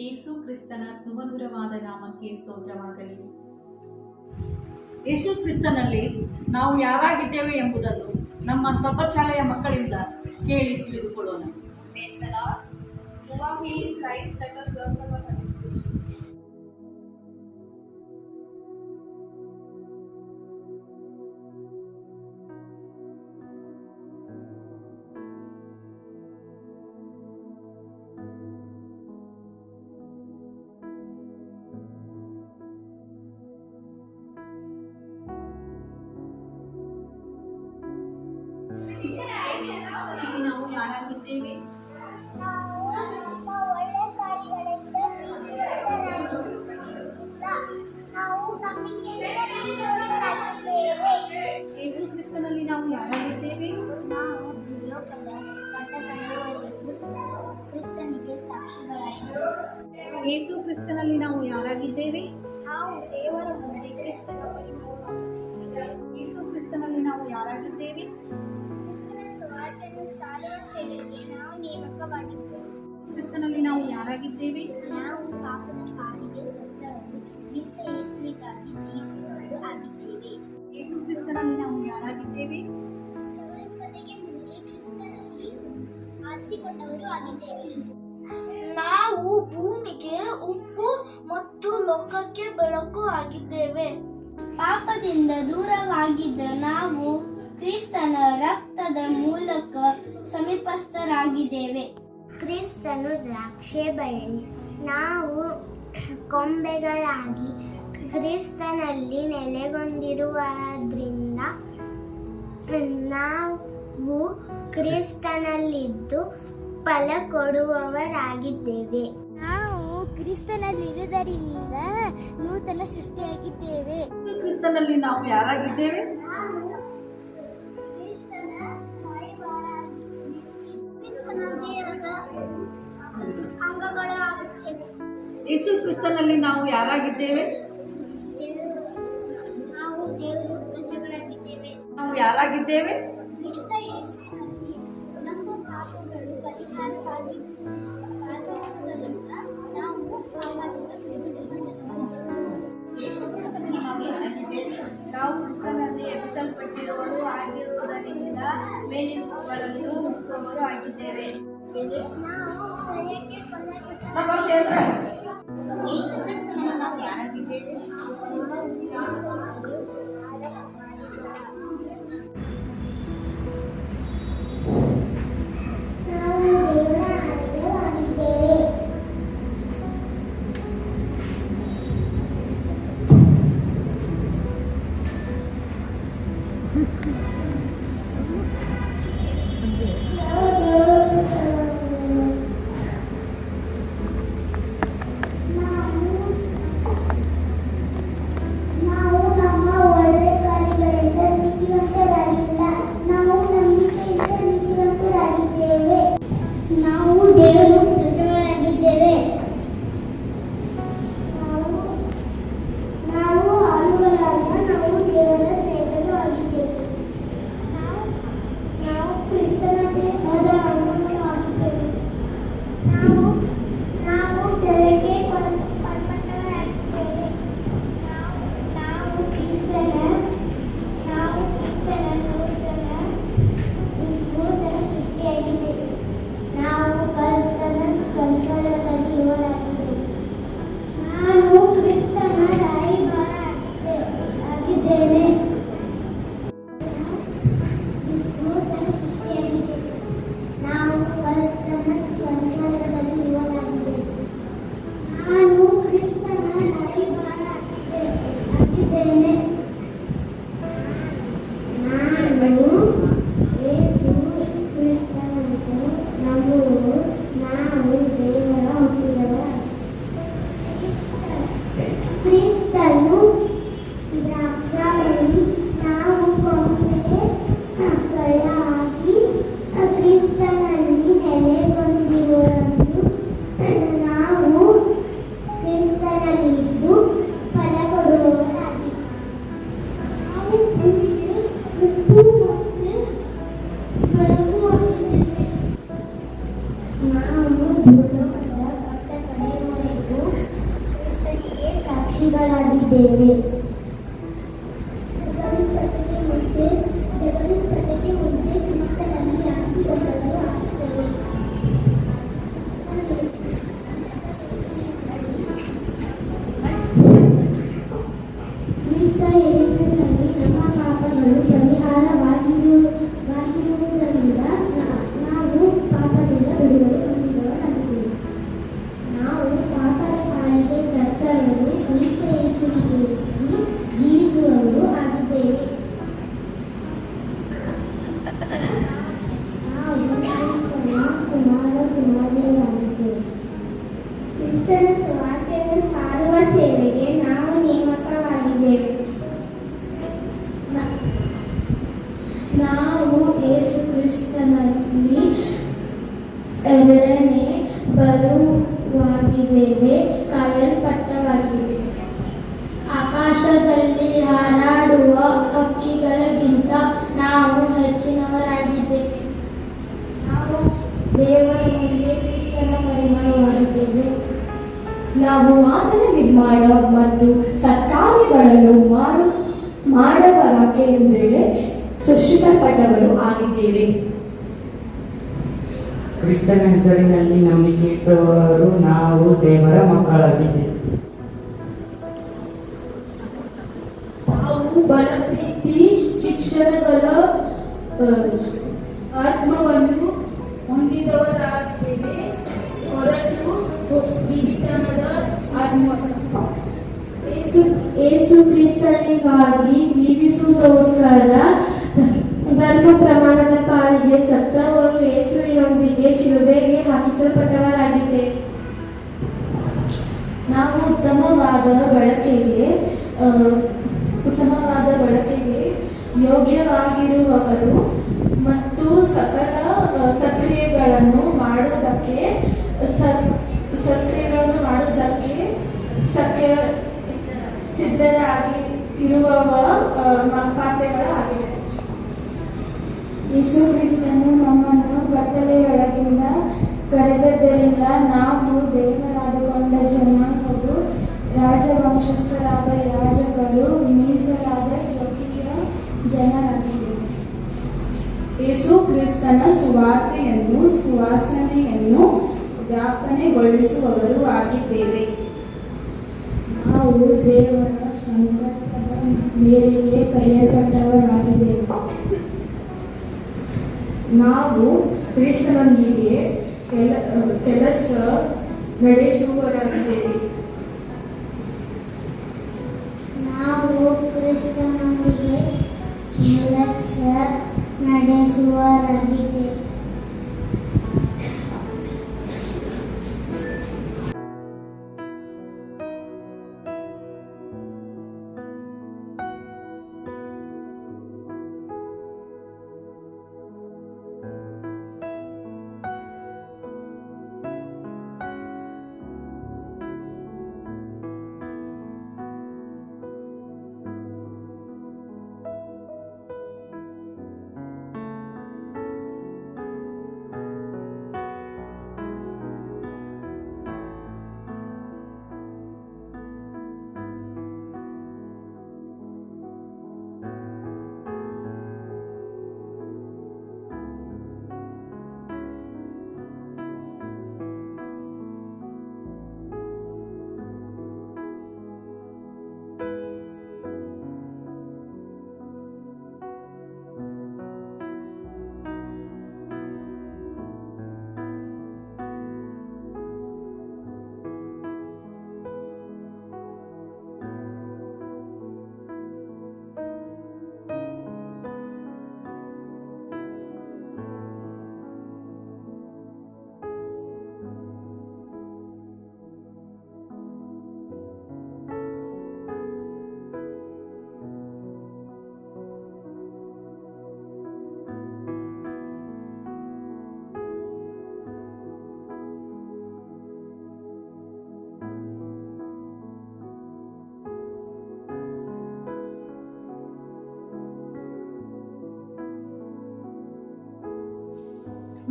ಯೇಸು ಕ್ರಿಸ್ತನ ಸುಮಧುರವಾದ ನಾಮಕ್ಕೆ ಸ್ತೋತ್ರವಾಗಲಿ. ಯೇಸು ಕ್ರಿಸ್ತನಲ್ಲಿ ನಾವು ಯಾರಾಗಿದ್ದೇವೆ ಎಂಬುದನ್ನು ನಮ್ಮ ಸಬ್ಬತ್ ಮಕ್ಕಳಿಂದ ಕೇಳಿ ತಿಳಿದುಕೊಳ್ಳೋಣ. ನಾವು ಯಾರಾಗಿದ್ದೇವೆ? ಯೇಸು ಕ್ರಿಸ್ತನಲ್ಲಿ ನಾವು ಯಾರಾಗಿದ್ದೇವೆ? ಕ್ರಿಸ್ತನಿಗೆ ಸಾಕ್ಷಿಗಳಾಗಿದ್ದೇವೆ. ಯೇಸು ಕ್ರಿಸ್ತನಲ್ಲಿ ನಾವು ಯಾರಾಗಿದ್ದೇವೆ? ನಾವು ದೇವರ ಮುಂದೆ ಕ್ರಿಸ್ತನ ಯೇಸು ಕ್ರಿಸ್ತನಲ್ಲಿ ನಾವು ಯಾರಾಗಿದ್ದೇವೆ? ಕ್ರಿಸ್ತನ ಸುವಾರ್ತೆಯನ್ನು ಸಾರುವ ಸೇವೆಗೆ ನಾವು ನೇಮಕವಾಗಿದ್ದೇವೆ. ಕ್ರಿಸ್ತನಲ್ಲಿ ನಾವು ಯಾರಾಗಿದ್ದೇವೆ? ನಾವು ಪಾಪದ ಪಾಲಿಗೆ ಸತ್ತವರು, ಕ್ರಿಸ್ತ ಯೇಸುವಿಗಾಗಿ ಜೀವಿಸುವವರು ಆಗಿದ್ದೇವೆ. ಯೇಸು ಕ್ರಿಸ್ತನಲ್ಲಿ ನಾವು ಯಾರಾಗಿದ್ದೇವೆ? ಜಗತ್ಪತಿಗೆ ಮುಂಚೆ ಕ್ರಿಸ್ತನಲ್ಲಿ ಆರಿಸಿಕೊಂಡವರು ಆಗಿದ್ದೇವೆ. ನಾವು ಭೂಮಿಗೆ ಉಪ್ಪು ಮತ್ತು ಲೋಕಕ್ಕೆ ಬೆಳಕು ಆಗಿದ್ದೇವೆ. ಪಾಪದಿಂದ ದೂರವಾಗಿದ್ದ ನಾವು ಕ್ರಿಸ್ತನ ರಕ್ತದ ಮೂಲಕ ಸಮೀಪಸ್ಥರಾಗಿದ್ದೇವೆ. ಕ್ರಿಸ್ತನು ದ್ರಾಕ್ಷೆ ಬಳ್ಳಿ, ನಾವು ಕೊಂಬೆಗಳಾಗಿ ಕ್ರಿಸ್ತನಲ್ಲಿ ನೆಲೆಗೊಂಡಿರುವುದರಿಂದ ನಾವು ಕ್ರಿಸ್ತನಲ್ಲಿದ್ದು ಫಲ ಕೊಡುವವರಾಗಿದ್ದೇವೆ. ನಾವು ಕ್ರಿಸ್ತನಲ್ಲಿರುವುದರಿಂದ ನೂತನ ಸೃಷ್ಟಿಯಾಗಿದ್ದೇವೆ. ಕ್ರಿಸ್ತನಲ್ಲಿ ನಾವು ಯಾರಾಗಿದ್ದೇವೆ? ಅಂಗಗಳಾಗುತ್ತೇವೆ. ಯೇಸು ಕ್ರಿಸ್ತನಲ್ಲಿ ನಾವು ಯಾರಾಗಿದ್ದೇವೆ? ನಾವು ದೇವರ ಪ್ರಜೆಗಳಾಗಿದ್ದೇವೆ. ನಾವು ಯಾರಾಗಿದ್ದೇವೆ? ಕ್ರಿಸ್ತ ಯೇಸುವಿನಲ್ಲಿ ನಮ್ಮ ಪಾಪಗಳು ಪರಿಹಾರವಾಗಿ ನಾವು ಪಾಪದಿಂದ ಯೇಸು ಕ್ರಿಸ್ತನಲ್ಲಿ ನಾವು ಯಾರಾಗಿದ್ದೇವೆ? ನಾವು ಕ್ರಿಸ್ತನಲ್ಲಿ ಎಬ್ಬಿಸಲ್ಪಟ್ಟಿರುವವರು ಆಗಿರುವುದರಿಂದ ಮೇಲಿನವುಗಳನ್ನು ಹುಡುಕುವವರು ಆಗಿದ್ದೇವೆ. ನಾವು ಹೃದಯಕ್ಕೆ ಯೇಸು ಕ್ರಿಸ್ತನಲ್ಲಿ ನಾವು ಯಾರಾಗಿದ್ದೇವೆ? ನಾವು ಯೇಸುಗಳಾಗಿದ್ದೇವೆ. ಜಗದುತ್ಪತ್ತಿಗೆ ಮುಂಚೆ ಕ್ರಿಸ್ತನಲ್ಲಿ ಆರಿಸಿಕೊಂಡವರು ಆಗಿದ್ದೇವೆ. ಕ್ರಿಸ್ತ ಯೇಸುವಿನಲ್ಲಿ ನಮ್ಮ ಪಾಪಗಳು ಪರಿಹಾರವಾಗಿರುವುದರಿಂದ ನಾವು ಪಾಪದಿಂದ ಬಿಡುಗಡೆ ಹೊಂದಿದವರಾಗಿದ್ದೇವೆ. ನಾವು ಪಾಪದ ಪಾಲಿಗೆ ಸತ್ತವರು ಕ್ರಿಸ್ತ ಯೇಸುವಿಗಾಗಿ ಜೀವಿಸುವವರು ಆಗಿದ್ದೇವೆ. ನಾವು ಕ್ರಿಸ್ತನ ಕುಮಾರರಾಗಿದ್ದೇವೆ. ಕ್ರಿಸ್ತನ ಸುವಾರ್ತೆಯನ್ನು ಸಾರುವ ಸೇವೆಗೆ ನಾವು ನೇಮಕವಾಗಿದ್ದೇವೆ. ನಾವು ಯೇಸು ಕ್ರಿಸ್ತನಲ್ಲಿ ಎರಡನೇ ಬರುವಾಗಿದ್ದೇವೆ, ಕಾಯಲ್ಪಟ್ಟವಾಗಿದೆ. ಆಕಾಶದಲ್ಲಿ ಹಾರಾಡುವ ಹಕ್ಕಿಗಳಿಗಿಂತ ನಾವು ಹೆಚ್ಚಿನವರಾಗಿದ್ದೇವೆ. ನಾವು ದೇವರ ಮುಂದೆ ಕ್ರಿಸ್ತನ ಪರಿಮಳವಾಗಿದ್ದೇವೆ. ನಾವು ಆತನ ನಿರ್ಮಾಣ ಮತ್ತು ಸತ್ಕಾರ್ಯಗಳನ್ನು ಮಾಡುವವರಾಗಿದ್ದೇವೆ, ಸೃಷ್ಟಿಸಲ್ಪಟ್ಟವರು ಆಗಿದ್ದೇವೆ. ಕ್ರಿಸ್ತನ ಹೆಸರಿನಲ್ಲಿ ನಂಬಿಕೆ ಇಟ್ಟವರು ನಾವು ದೇವರ ಮಕ್ಕಳಾಗಿದ್ದೇವೆ. ನಾವು ಬಲ ಪ್ರೀತಿ ಶಿಕ್ಷಣಗಳ ಆತ್ಮವನ್ನು ಹೊಂದಿದವರಾಗಿದ್ದೇವೆ, ಹೊರಟು ಹಿಡಿತನದ ಆತ್ಮ. ಯೇಸು ಕ್ರಿಸ್ತನಿಗಾಗಿ ಜೀವಿಸುವುದಕ್ಕೋಸ್ಕರ ಧರ್ಮ ಪ್ರಮಾಣದ ಪಾಲಿಗೆ ಸತ್ತವರು ಯೇಸುವಿನೊಂದಿಗೆ ಶಿಲುಬೆಗೆ ಹಾಕಿಸಲ್ಪಟ್ಟವರಾಗಿದ್ದೇವೆ. ನಾವು ಉತ್ತಮವಾದ ಬಳಕೆಗೆ ಯೋಗ್ಯವಾಗಿರುವವರು ಮತ್ತು ಸಕಲ ಸಕ್ರಿಯೆಗಳನ್ನು ಮಾಡುವುದಕ್ಕೆ ಸಿದ್ಧರಾಗಿ ಇರುವ ಪಾತ್ರೆಗಳಾಗಿವೆ. ಯೇಸು ಕ್ರಿಸ್ತನು ನಮ್ಮನ್ನು ಕತ್ತಲೆಯೊಳಗಿಂದ ಕರೆದದ್ದರಿಂದ ನಾವು ದೇವರಾದುಕೊಂಡ ಜನಾಂಗವು, ರಾಜವಂಶಸ್ಥರಾದ ಯಾಜಕರು, ಮೀಸಲಾದ ಸ್ವಕೀಯ ಜನರಾಗಿದ್ದೇವೆ. ಯೇಸು ಕ್ರಿಸ್ತನ ಸುವಾಸನೆಯನ್ನು ವ್ಯಾಪನೆಗೊಳಿಸುವವರು ಆಗಿದ್ದೇವೆ. ನಾವು ದೇವರ ಸಂಕಲ್ಪದ ಮೇರೆಗೆ ಕರೆಯಲ್ಪಟ್ಟವರಾಗಿದ್ದೇವೆ. ನಾವು ಕ್ರಿಸ್ತನೊಂದಿಗೆ ಕೆಲಸ ನಡೆಸುವವರಾಗಿದ್ದೇವೆ. ನಾವು ಕ್ರಿಸ್ತನೊಂದಿಗೆ ಕೆಲಸ ನಡೆಸುವವರಾಗಿದ್ದೇವೆ.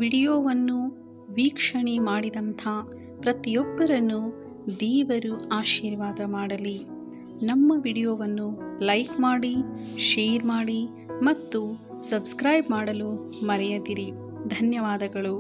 ವಿಡಿಯೋವನ್ನು ವೀಕ್ಷಣೆ ಮಾಡಿದಂಥ ಪ್ರತಿಯೊಬ್ಬರನ್ನು ದೇವರು ಆಶೀರ್ವಾದ ಮಾಡಲಿ. ನಮ್ಮ ವಿಡಿಯೋವನ್ನು ಲೈಕ್ ಮಾಡಿ, ಶೇರ್ ಮಾಡಿ ಮತ್ತು ಸಬ್ಸ್ಕ್ರೈಬ್ ಮಾಡಲು ಮರೆಯದಿರಿ. ಧನ್ಯವಾದಗಳು.